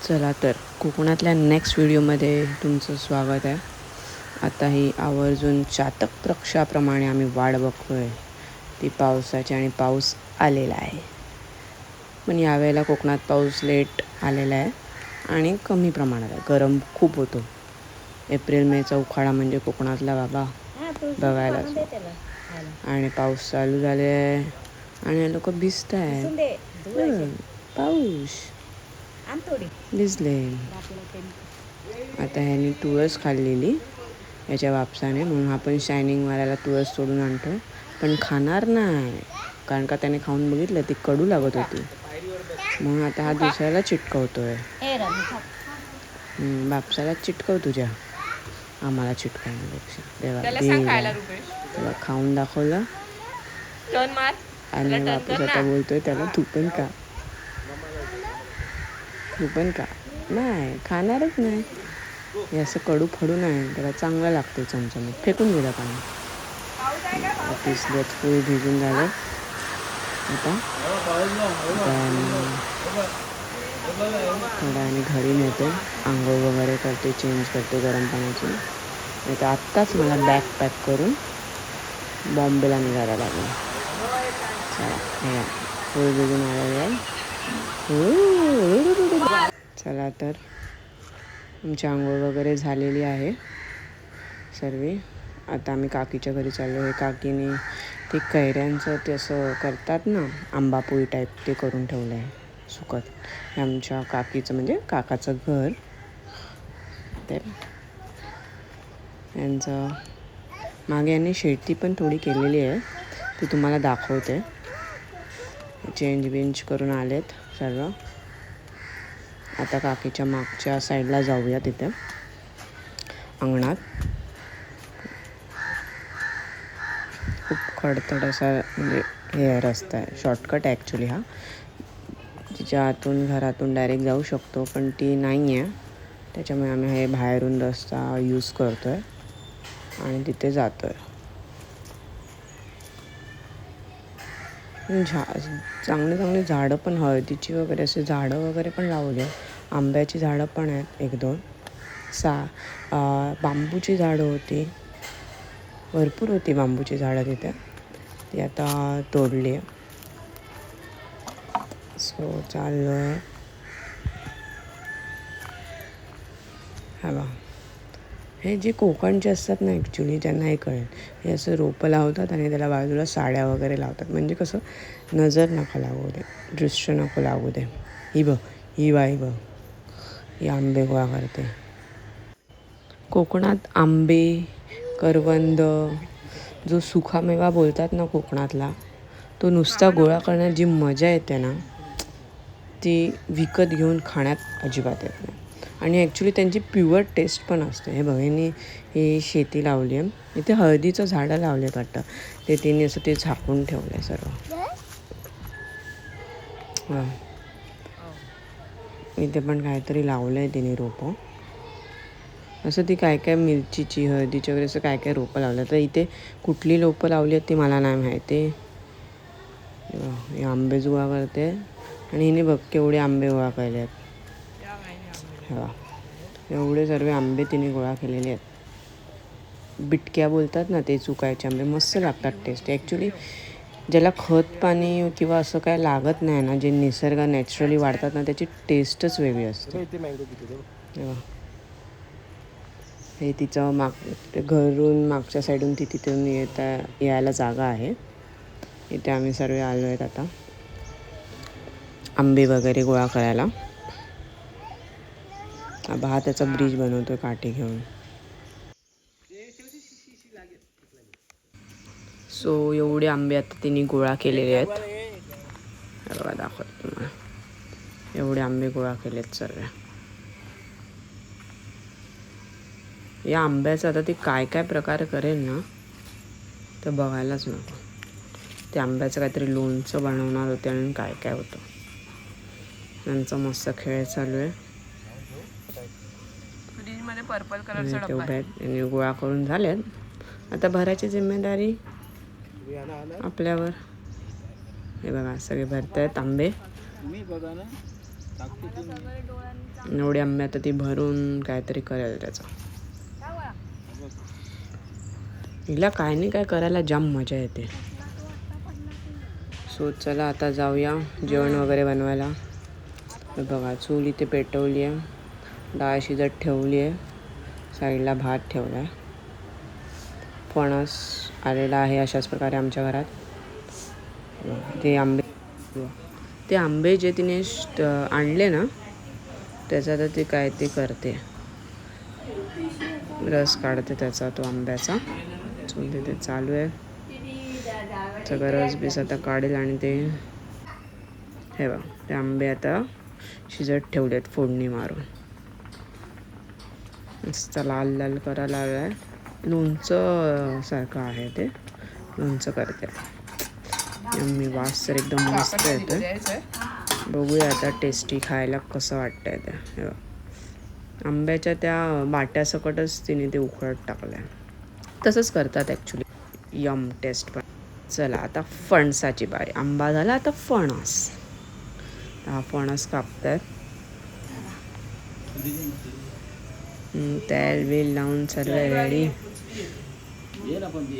चला तर कोकणातल्या नेक्स्ट व्हिडिओमध्ये तुमचं स्वागत आहे. आता ही आवर्जून चातक पक्षाप्रमाणे आम्ही वाट बघतोय ती पावसाची आणि पाऊस आलेला आहे. पण यावेळेला कोकणात पाऊस लेट आलेला आहे आणि कमी प्रमाणात आहे. गरम खूप होतो. एप्रिल मेचा उखाडा म्हणजे कोकणातला बाबा बघायलाच. आणि पाऊस चालू झाले आहे आणि लोक भिजत आहेत. पाऊस भिजले. आता ह्यानी तुळस खाल्लेली याच्या वापसाने, म्हणून आपण शायनिंग मारायला तुळस सोडून आणतो. पण खाणार नाही, कारण का त्याने खाऊन बघितलं ती कडू लागत होती. म्हणून आता हा दुसऱ्याला चिटकवतोय. बापसाला चिटकव तुझ्या, आम्हाला चिटकवण्यापेक्षा. तेव्हा खाऊन दाखवलं आणि वापस आता बोलतोय त्याला तू पण का, तू पण का. नाही, खाणारच नाही. हे असं कडू फडू नाही, त्याला चांगलं लागतं चमचमीत. फेकून दिलं पाणी. पिसलेत फुल भिजून झालं. आता थोडा आणि घरी नेते, आंघोळ वगैरे करते, चेंज करते गरम पाण्याची. नाही तर आत्ताच मला बॅग पॅक करून बॉम्बेला निघायला लागेल. चला, हे फुल भिजून आलेलं आहे. चला तर आमची आंघोळ वगैरे झालेली आहे सर्व. आता आम्ही काकीच्या घरी चाललो आहे. काकीने ते कैऱ्यांचं ते असं करतात ना, आंबापोळी टाईप, ते करून ठेवलं आहे सुकत. हे आमच्या काकीचं म्हणजे काकाचं घर. ते यांचं मागे यांनी शेती पण थोडी केलेली आहे, ती तुम्हाला दाखवते. चेंज बेंज करून आलेत सर्व. आता काकीच्या मागच्या साईडला जाऊया. तिथे अंगणात खूप खडतड असा म्हणजे हे रस्ता आहे, शॉर्टकट आहे ॲक्च्युली हा. तिच्या आतून घरातून डायरेक्ट जाऊ शकतो, पण ती नाही आहे. त्याच्यामुळे आम्ही हे बाहेरून रस्ता यूज करतो आहे आणि तिथे जातो आहे. चांगली चांगली झाडं पण, हळदीची वगैरे असे झाडं वगैरे पण लावले. आंब्याची झाडं पण आहेत 1-2. बांबूची झाडं होती, भरपूर होती बांबूची झाडं तिथे. ती आता तोडली आहे. सो चाललो आहे. हा बा, हे जे कोकणचे असतात ना ॲक्च्युली, त्यांना हे कळेल. हे असं रोपं लावतात आणि त्याला बाजूला साड्या वगैरे लावतात, म्हणजे कसं नजर नको लागू दे, दृश्य नको लागू दे. ही बघ, ही बाई बघ, ही आंबे गोळा करते. कोकणात आंबे, करवंद, जो सुखामेवा बोलतात ना कोकणातला, तो नुसता गोळा करण्यात जी मजा येते ना, ती विकत घेऊन खाण्यात अजिबात येत नाही. आणि ॲक्च्युली त्यांची प्युअर टेस्ट पण असते. हे बघ, यांनी ही शेती लावली आहे. इथे हळदीचं झाडं लावले वाटतं. ते तिने असं ते झाकून ठेवलं आहे सर्व. हां, इथे पण काहीतरी लावलं आहे तिने रोपं. असं ती काय काय मिरचीची, हळदीची वगैरे असं काय काय रोपं लावलं. तर इथे कुठली रोपं लावली आहेत ती मला नाही माहिती. हे आंबे गोळा करते आणि हिने बघ केवढे आंबे गोळा केले आहेत. हा, एवढे सर्व आंबे तिने गोळा केलेले आहेत. बिटक्या बोलतात ना, ते चुकायचे आंबे मस्त लागतात टेस्ट. ॲक्च्युली ज्याला खत पाणी किंवा असं काय लागत नाही ना, जे निसर्ग नॅचरली वाढतात ना, त्याची टेस्टच वेगळी असते. हे तिचं ते घरून मागच्या साईडून ती तिथून यायला जागा आहे. इथे आम्ही सर्व आलो आहेत आता आंबे वगैरे गोळा करायला. हा त्याचा ब्रिज बनवतोय काठी घेऊन. सो एवढे आंबे आता तिने गोळा केलेले आहेत. बघा, दाखवतो तुम्हाला. एवढे आंबे गोळा केलेत सर्व. या आंब्याचा आता ती काय काय प्रकार करेल ना, तर बघायलाच नको. ते आंब्याचं काहीतरी लोणचं बनवणार होते आणि काय काय होतं. त्यांचा मस्त खेळ चालू आहे. फ्रीजमध्ये पर्पल कलरचा डब्बा आहे. गोळा करून झाल्यात. आता भरायची जिम्मेदारी आपल्यावर. हे बघा, सगळे भरत आहेत आंबे. एवढे आंबे आता ती भरून काहीतरी करेल त्याचं. हिला काय नाही काय करायला जाम मजा येते. सो चला आता जाऊया जेवण वगैरे बनवायला. बघा चूल इथे पेटवली आहे, डाळ शिजत ठेवली आहे, साईडला भात ठेवला आहे. फणस आलेला आहे अशाच प्रकारे आमच्या घरात. ते आंबे जे तिने आणले ना त्याचा तर ते काय ते करते, रस काढते त्याचा, तो आंब्याचा. चूल तिथे चालू आहे, सगळं रस बीस आता काढेल. आणि ते हे बघ ते आंबे आता शिजत ठेवलेत फोडणी मारून. मस्त लाल लाल करायला लागला आहे. लोणचं सारखं आहे ते, लोणचं करते. मी वास तर एकदम मस्त येतोय. बघूया आता टेस्टी खायला कसं वाटतंय ते. हे बघ आंब्याच्या त्या बाट्यासकटच तिने ते उकळत टाकलं आहे. तसंच करतात ॲक्च्युली. यम टेस्ट पण. चला आता फणसाची बारी. आंबा झाला आता फणस. हा फणस कापतात, तेल वेल लावून सर्व रेडी.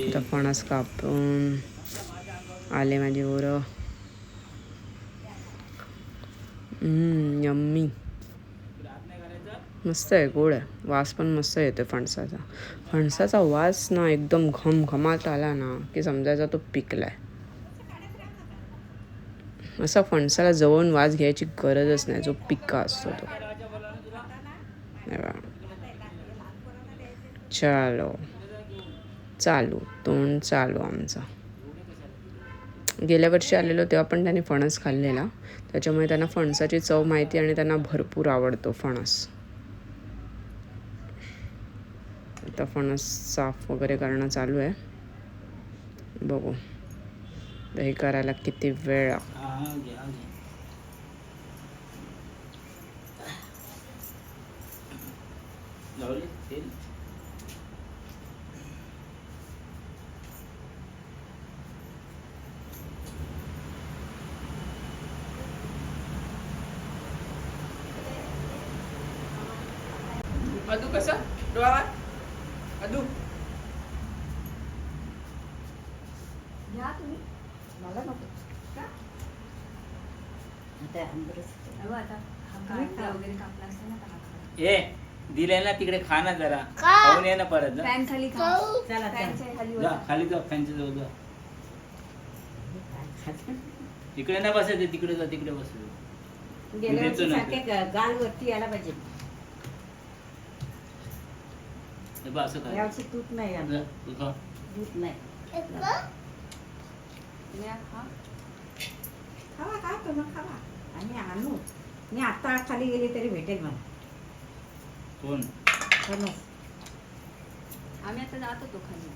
आता फणस कापून आले माझे पोरं. यम्मी मस्त आहे, गोड आहे. वास पण मस्त येतो फणसाचा. फणसाचा वास ना एकदम घमघमाट आला ना की समजायचा तो पिकलाय. असा फणसाला जवळून वास घ्यायची गरजच नाही, जो पिक्का असतो तो. चलो चालू तोंड चालू आमचं. गेल्या वर्षी आलेलो तेव्हा पण त्याने फणस खाल्लेला, त्याच्यामुळे त्यांना फणसाची चव माहिती आणि त्यांना भरपूर आवडतो फणस. आता फणस साफ वगैरे करणं चालू आहे. बघू हे करायला किती वेळ लागतो. अदू कसं डोळा अदू या तुम्ही, मला नको का? आता वगैरे कापला असता ना. ए दिले ना तिकडे, खा ना जरा, खाऊन ये ना परत. फॅन खाली खा. चला खाली जा खाली जा, फॅनच्या जवळ जा. इकडे नाही बसायचं, तिकडे जा, तिकडे बसायचं. गेल्या वर्षी सारखे गाल वरती यायला पाहिजे. असं काय यावर्षी तूप नाही आलं. दूध नाही. खावा काय तो मग खावा. आणि आणू मी आता खाली गेली तरी भेटेल मला. कोण? आम्ही आता जात होतो खाली.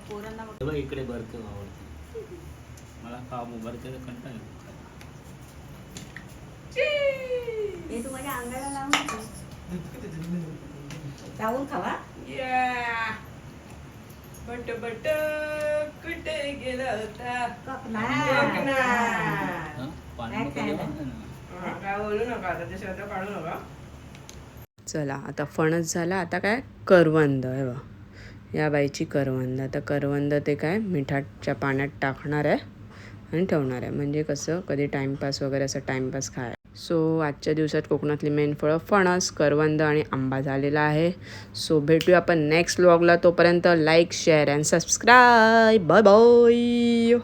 पोरांना बघ इकडे बरं आवडते मला. खा बरं कंटाळा हे तू माझ्या अंगाला लावून लावून खावा. बट बट कुठे गेला होता. बोलू नका आता, ते शब्द काढू नका. चला आता फणस झाला. आता काय करवंद आहे बा, या बाईची करवंद. आता करवंद ते काय मिठाच्या पाण्यात टाकणार आहे आणि ठेवणार आहे, म्हणजे कसं कधी टाईमपास वगैरे असं टाईमपास खाय. सो आजच्या दिवसात कोकणातली मेन फळं फणस, करवंद आणि आंबा झालेला आहे. सो भेटूया आपण नेक्स्ट व्लॉगला. तोपर्यंत like share and subscribe. Bye bye.